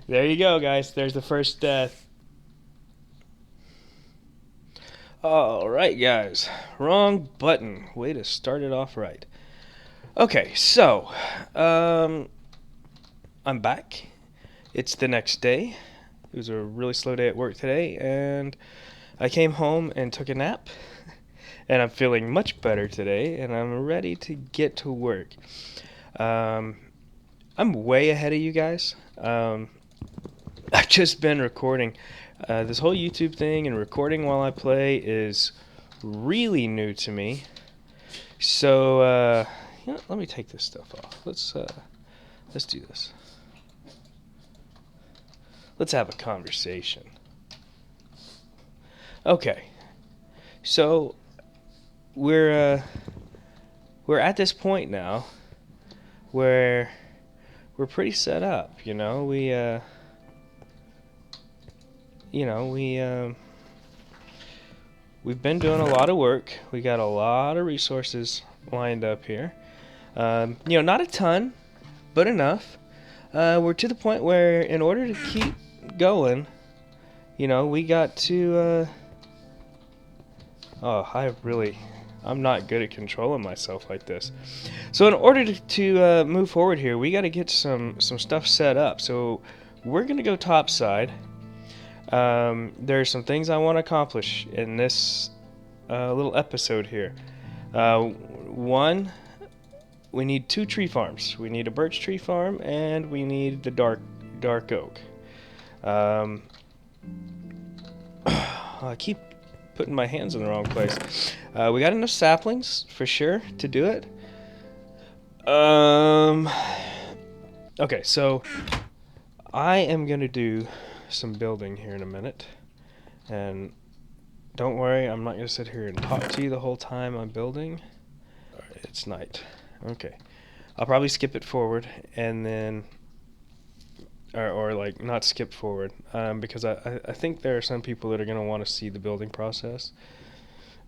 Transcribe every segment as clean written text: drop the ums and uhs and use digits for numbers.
There you go, guys. There's the first death. Alright, guys. Wrong button. Way to start it off right. Okay, so, I'm back. It's the next day. It was a really slow day at work today, and I came home and took a nap. And I'm feeling much better today, and I'm ready to get to work. I'm way ahead of you guys. I've just been recording. This whole YouTube thing and recording while I play is really new to me. So, you know, let me take this stuff off. Let's do this. Let's have a conversation. Okay. So we're at this point now where we're pretty set up, you know. We've been doing a lot of work. We got a lot of resources lined up here. You know, not a ton, but enough. We're to the point where, in order to keep going, you know, we got to. I'm not good at controlling myself like this. So in order to move forward here, we got to get some stuff set up. So we're gonna go topside. There's some things I want to accomplish in this little episode here. One, we need 2 tree farms. We need a birch tree farm, and we need the dark oak. I keep putting my hands in the wrong place. We got enough saplings for sure to do it. Okay, so I am gonna do some building here in a minute, and don't worry, I'm not gonna sit here and talk to you the whole time I'm building. It's night. Okay, I'll probably skip it forward, and then or like not skip forward, because I think there are some people that are gonna want to see the building process,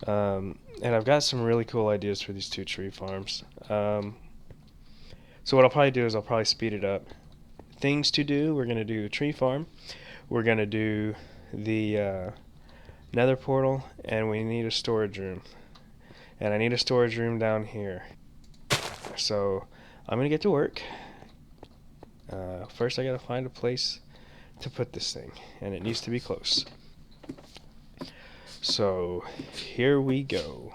and I've got some really cool ideas for these 2 tree farms. So what I'll probably do is I'll probably speed it up. Things to do: we're gonna do a tree farm, we're gonna do the nether portal, and we need a storage room, and I need a storage room down here. So I'm gonna get to work. First I gotta find a place to put this thing, and it needs to be close. So here we go.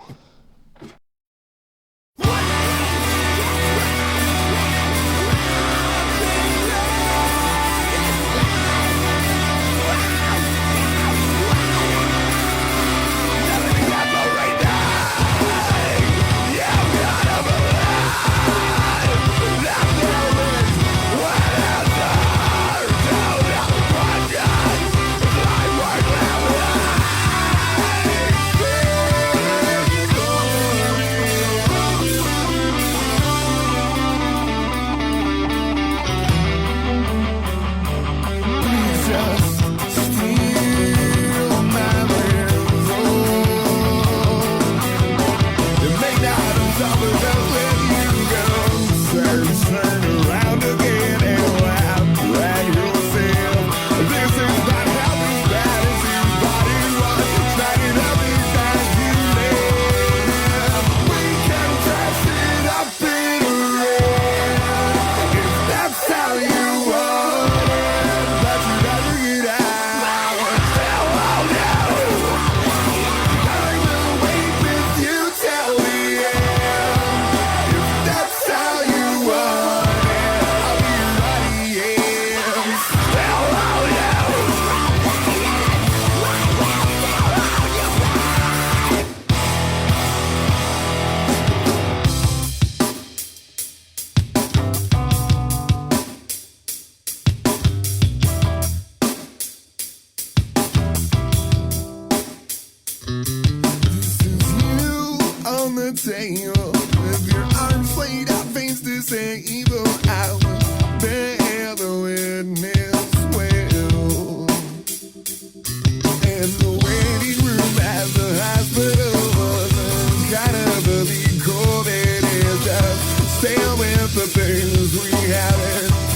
tale. With your arms laid out, face disabled, I was there the witness well. And the waiting room at the hospital wasn't kind of a big cold. It is just stay with the things we haven't.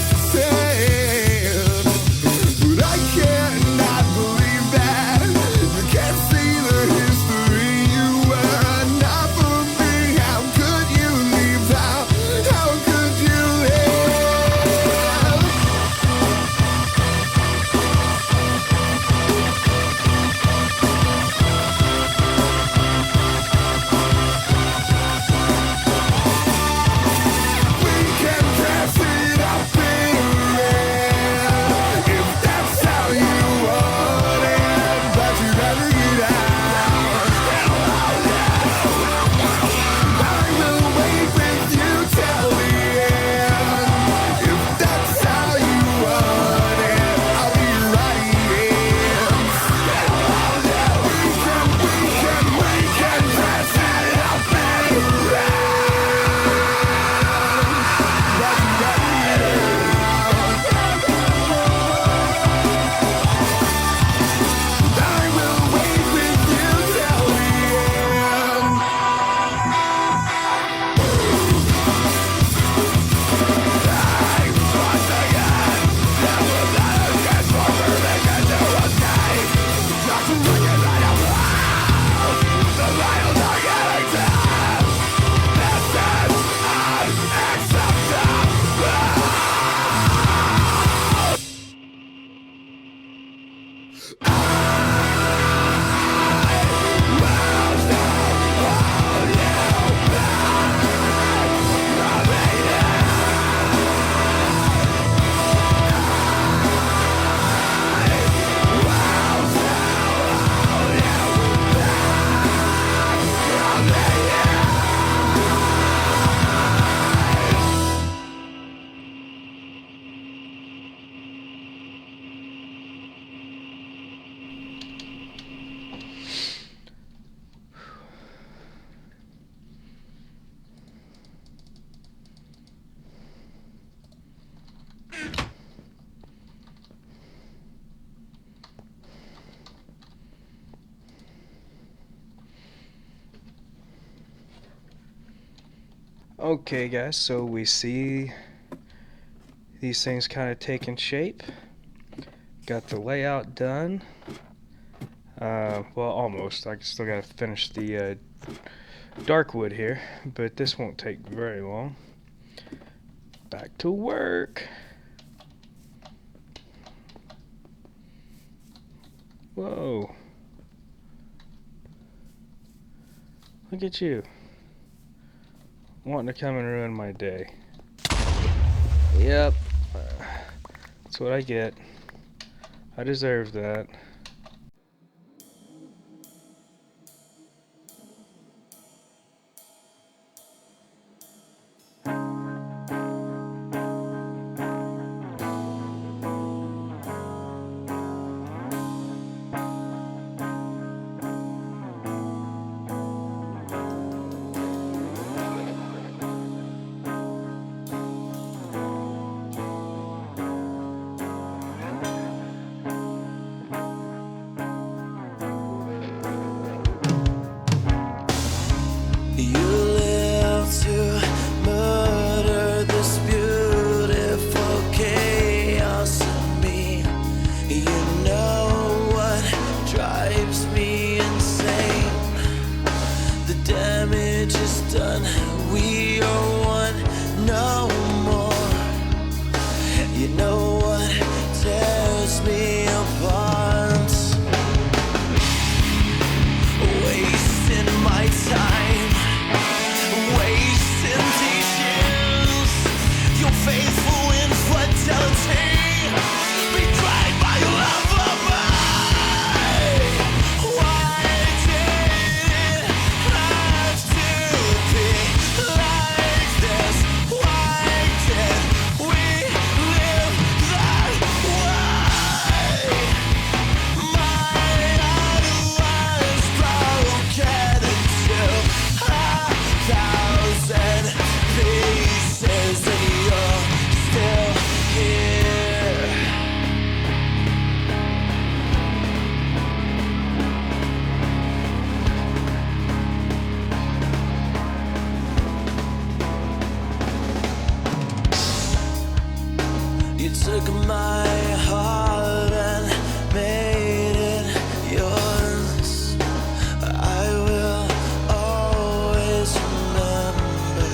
Okay guys, so we see these things kind of taking shape. Got the layout done. Well, almost. I still gotta finish the dark wood here, but this won't take very long. Back to work. Whoa. Look at you. Wanting to come and ruin my day. Yep. That's what I get. I deserve that. You live to murder this beautiful chaos in me. You know what drives me insane. The damage is done, we are one no more. You know what tears me apart. Wasting my time, wasting these years. Your faithful infidelity, betrayed by your love of mine. Why did it have to be like this? Why did we live that way? My heart was broken into 1,000 pieces, and you're still here. You took my heart and made it yours. I will always remember.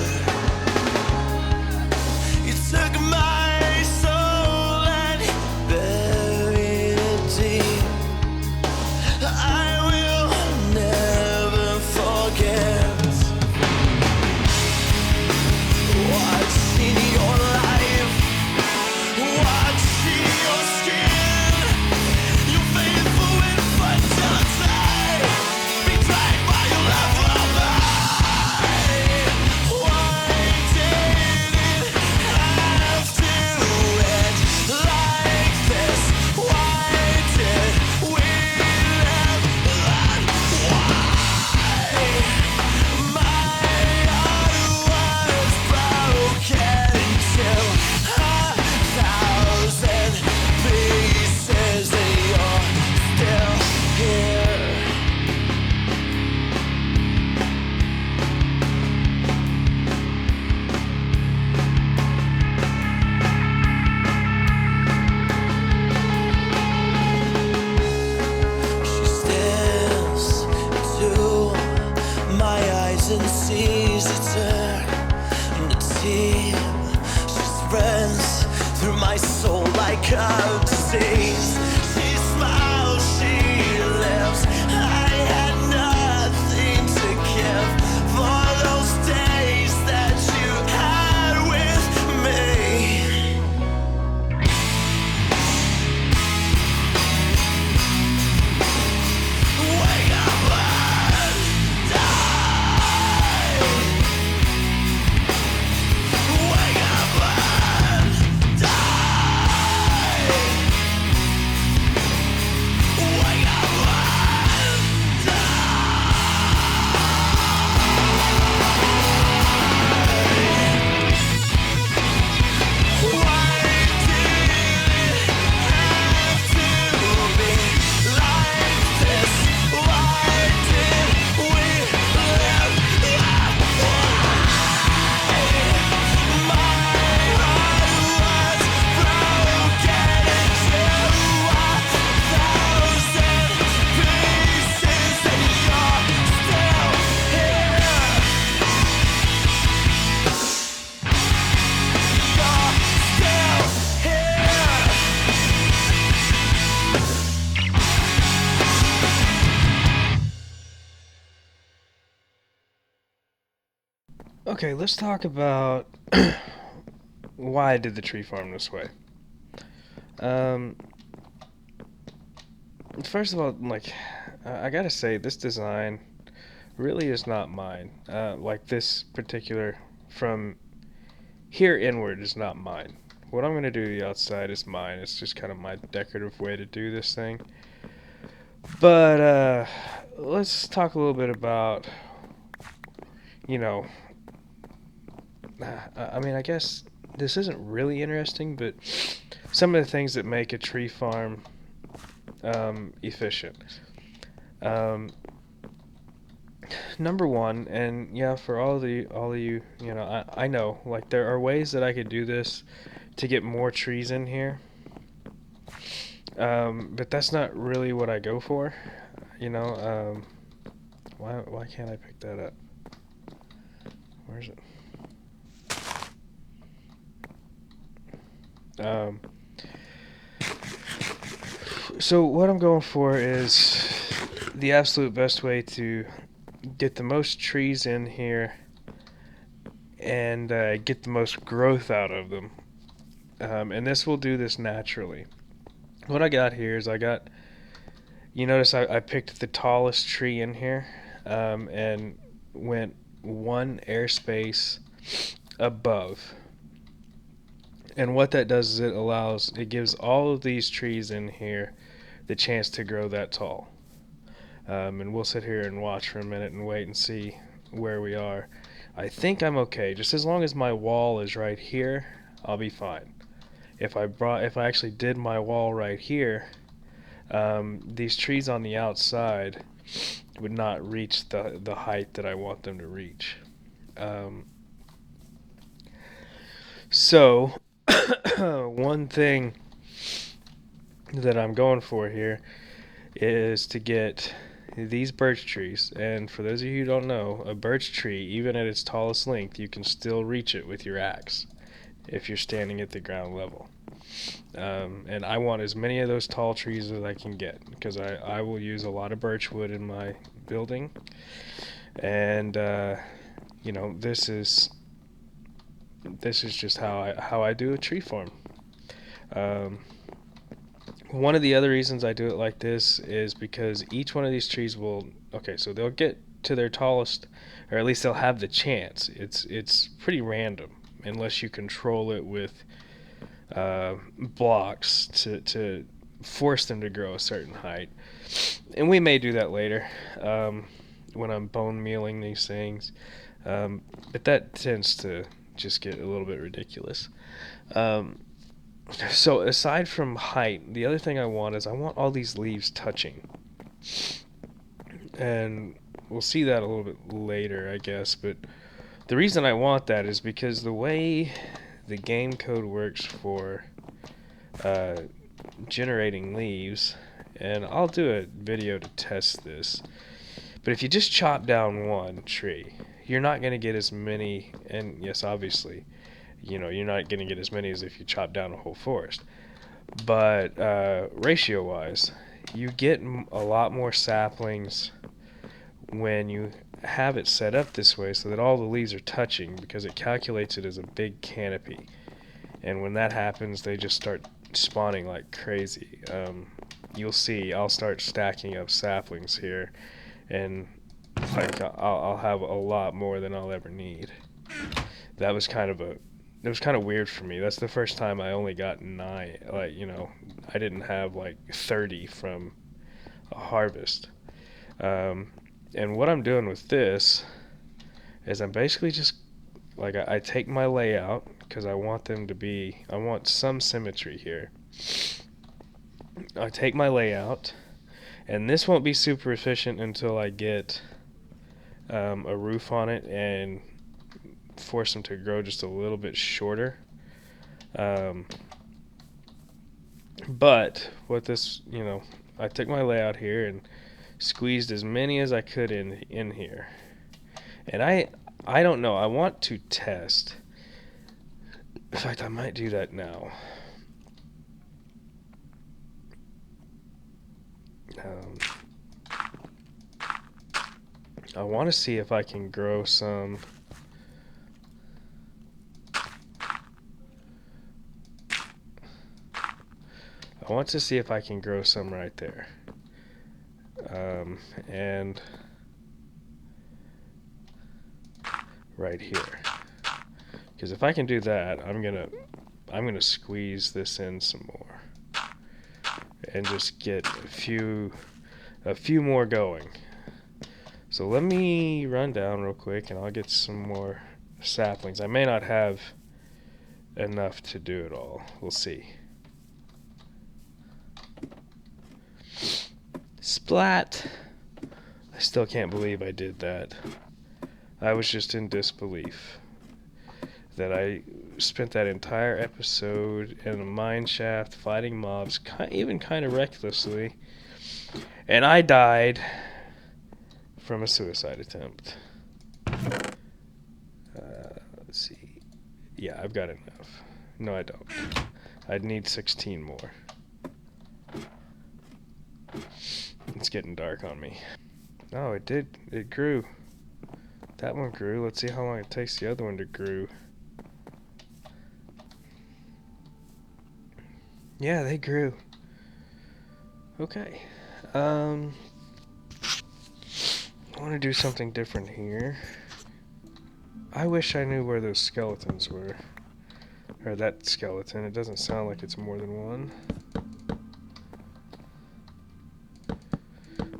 You took my soul and buried it deep. I will never forget. Watching your life, watching your skin, your faithful infidelity, betrayed by your love of mine. Why did it have to end like this? Why did we live that way? My heart was broken into 1,000 pieces, and you're still here. She stares into my eyes and sees eternity. She spreads through my soul like a disease. She smiles, she lives. I had nothing to give for those days that you had with me. Wake up and die. Wake up and die. Okay, let's talk about why I did the tree farm this way. Um, First of all, like, I gotta say, this design really is not mine. Like, this particular, from here inward, is not mine. What I'm gonna do to the outside is mine. It's just kind of my decorative way to do this thing. But, let's talk a little bit about, you know, I mean, I guess this isn't really interesting, but some of the things that make a tree farm efficient. Um, Number one, and yeah, for all of you, you know, I know like there are ways that I could do this to get more trees in here, but that's not really what I go for. You know, why can't I pick that up? Where's it? Um, so what I'm going for is the absolute best way to get the most trees in here and get the most growth out of them. And this will do this naturally. What I got here is you notice I picked the tallest tree in here and went one airspace above. And what that does is it gives all of these trees in here the chance to grow that tall. And we'll sit here and watch for a minute and wait and see where we are. I think I'm okay. Just as long as my wall is right here, I'll be fine. If I actually did my wall right here, these trees on the outside would not reach the height that I want them to reach. So one thing that I'm going for here is to get these birch trees, and for those of you who don't know, a birch tree, even at its tallest length, you can still reach it with your axe if you're standing at the ground level. And I want as many of those tall trees as I can get, because I will use a lot of birch wood in my building, and you know, this is just how I do a tree farm. One of the other reasons I do it like this is because each one of these trees so they'll get to their tallest, or at least they'll have the chance. It's pretty random unless you control it with blocks to force them to grow a certain height. And we may do that later when I'm bone mealing these things. But that tends to just get a little bit ridiculous. So aside from height, the other thing I want all these leaves touching. And we'll see that a little bit later, I guess. But the reason I want that is because the way the game code works for generating leaves, and I'll do a video to test this, but if you just chop down one tree, you're not going to get as many, and yes, obviously, you know, you're not going to get as many as if you chop down a whole forest. But ratio-wise, you get a lot more saplings when you have it set up this way so that all the leaves are touching, because it calculates it as a big canopy. And when that happens, they just start spawning like crazy. You'll see I'll start stacking up saplings here, and like I'll have a lot more than I'll ever need. That was kind of it was kind of weird for me. That's the first time I only got 9. Like, you know, I didn't have like 30 from a harvest. And what I'm doing with this is I'm basically just like I take my layout, because I want some symmetry here. I take my layout, and this won't be super efficient until I get a roof on it and force them to grow just a little bit shorter. But what this, you know, I took my layout here and squeezed as many as I could in here. And I don't know, I want to test. In fact, I might do that now. I want to see if I can grow some I want to see if I can grow some right there. And right here. Because if I can do that, I'm gonna squeeze this in some more and just get a few more going. So let me run down real quick and I'll get some more saplings. I may not have enough to do it all. We'll see. Splat! I still can't believe I did that. I was just in disbelief that I spent that entire episode in a mine shaft fighting mobs, even kind of recklessly, and I died from a suicide attempt. Let's see. Yeah, I've got enough. No, I don't. I'd need 16 more. It's getting dark on me. Oh, it did. It grew. That one grew. Let's see how long it takes the other one to grow. Yeah, they grew. Okay. I want to do something different here. I wish I knew where those skeletons were. Or that skeleton. It doesn't sound like it's more than one.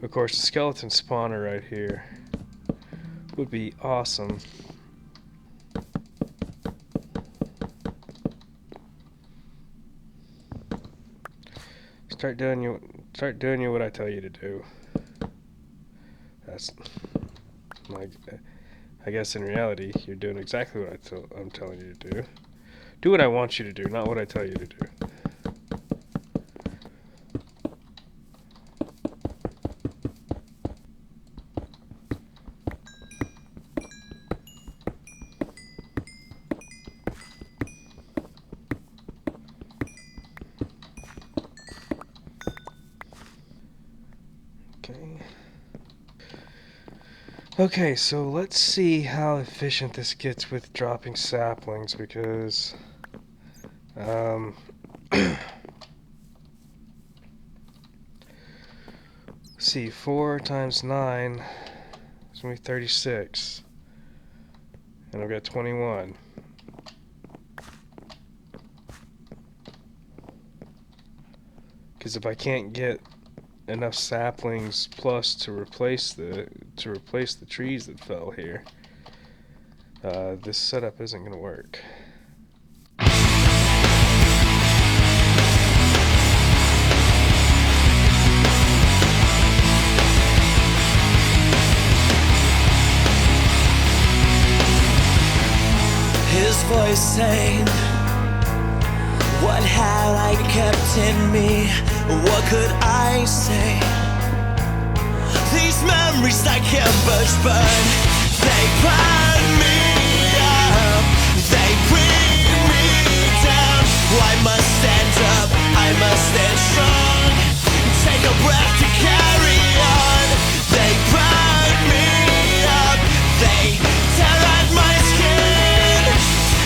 Of course, the skeleton spawner right here would be awesome. Start doing you what I tell you to do. That's like, I guess in reality, you're doing exactly what I'm telling you to do. Do what I want you to do, not what I tell you to do. Okay, so let's see how efficient this gets with dropping saplings, because see, 4 times 9 is going to be 36, and I've got 21. Because if I can't get enough saplings plus to replace the trees that fell here, this setup isn't going to work. His voice saying, what had I kept in me? What could I say? These memories like embers burn. They burn me up. They bring me down. I must stand up. I must stand strong. Take a breath to carry on. They burn me up. They tear at my skin.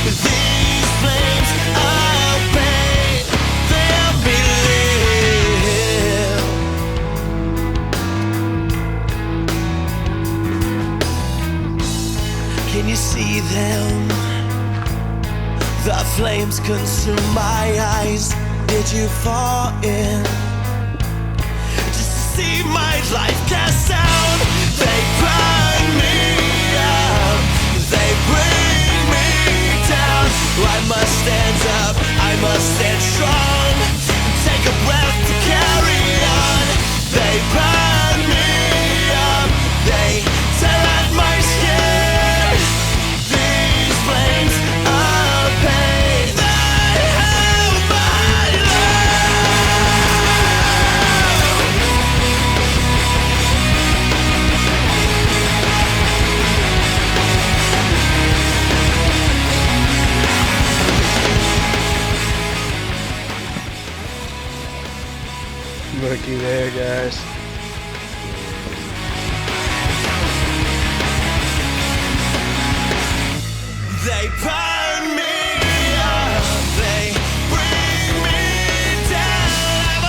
These flames of pain, they'll be lit. Can you see them? The flames consume my eyes. Did you fall in? Just to see my life cast down. They burn me up. They bring me down. I must stand up. I must stand strong. Take a breath to carry on. They burn me up. They tear at my skin. These flames of pain, they have my love. Looky there, guys. They burn me up, they bring me down.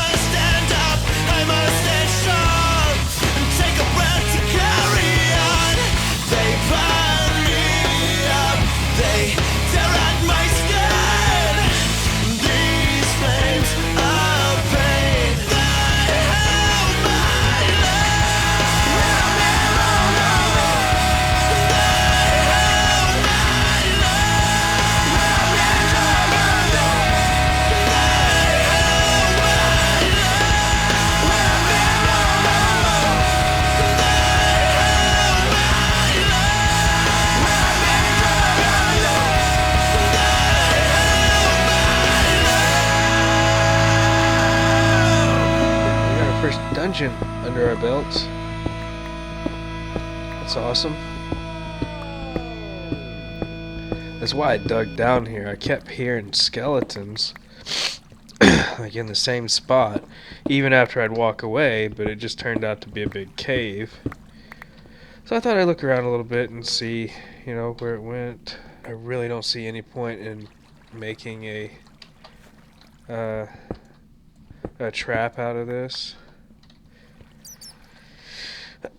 engine under our belts. That's awesome. That's why I dug down here. I kept hearing skeletons like in the same spot even after I'd walk away, but it just turned out to be a big cave. So I thought I'd look around a little bit and see, where it went. I really don't see any point in making a trap out of this.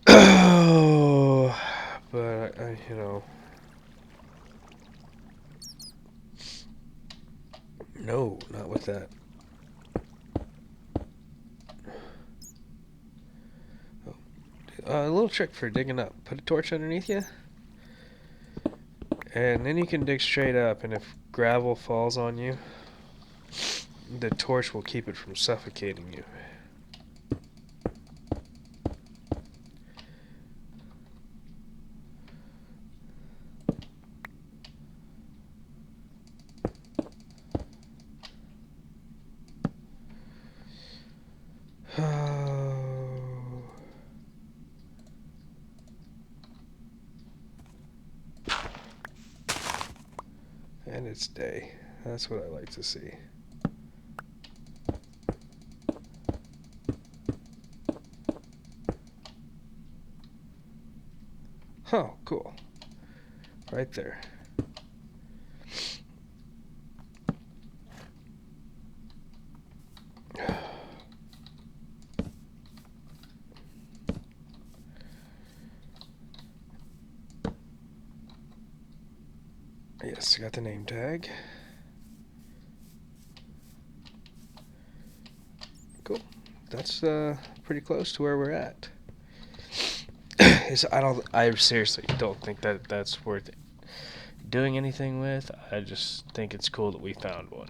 Oh, but no, not with that. A little trick for digging up. Put a torch underneath you, and then you can dig straight up, and if gravel falls on you, the torch will keep it from suffocating you. And it's day. That's what I like to see. Oh, cool. Right there. Yes, I got the name tag. Cool. That's pretty close to where we're at. I seriously don't think that that's worth doing anything with. I just think it's cool that we found one.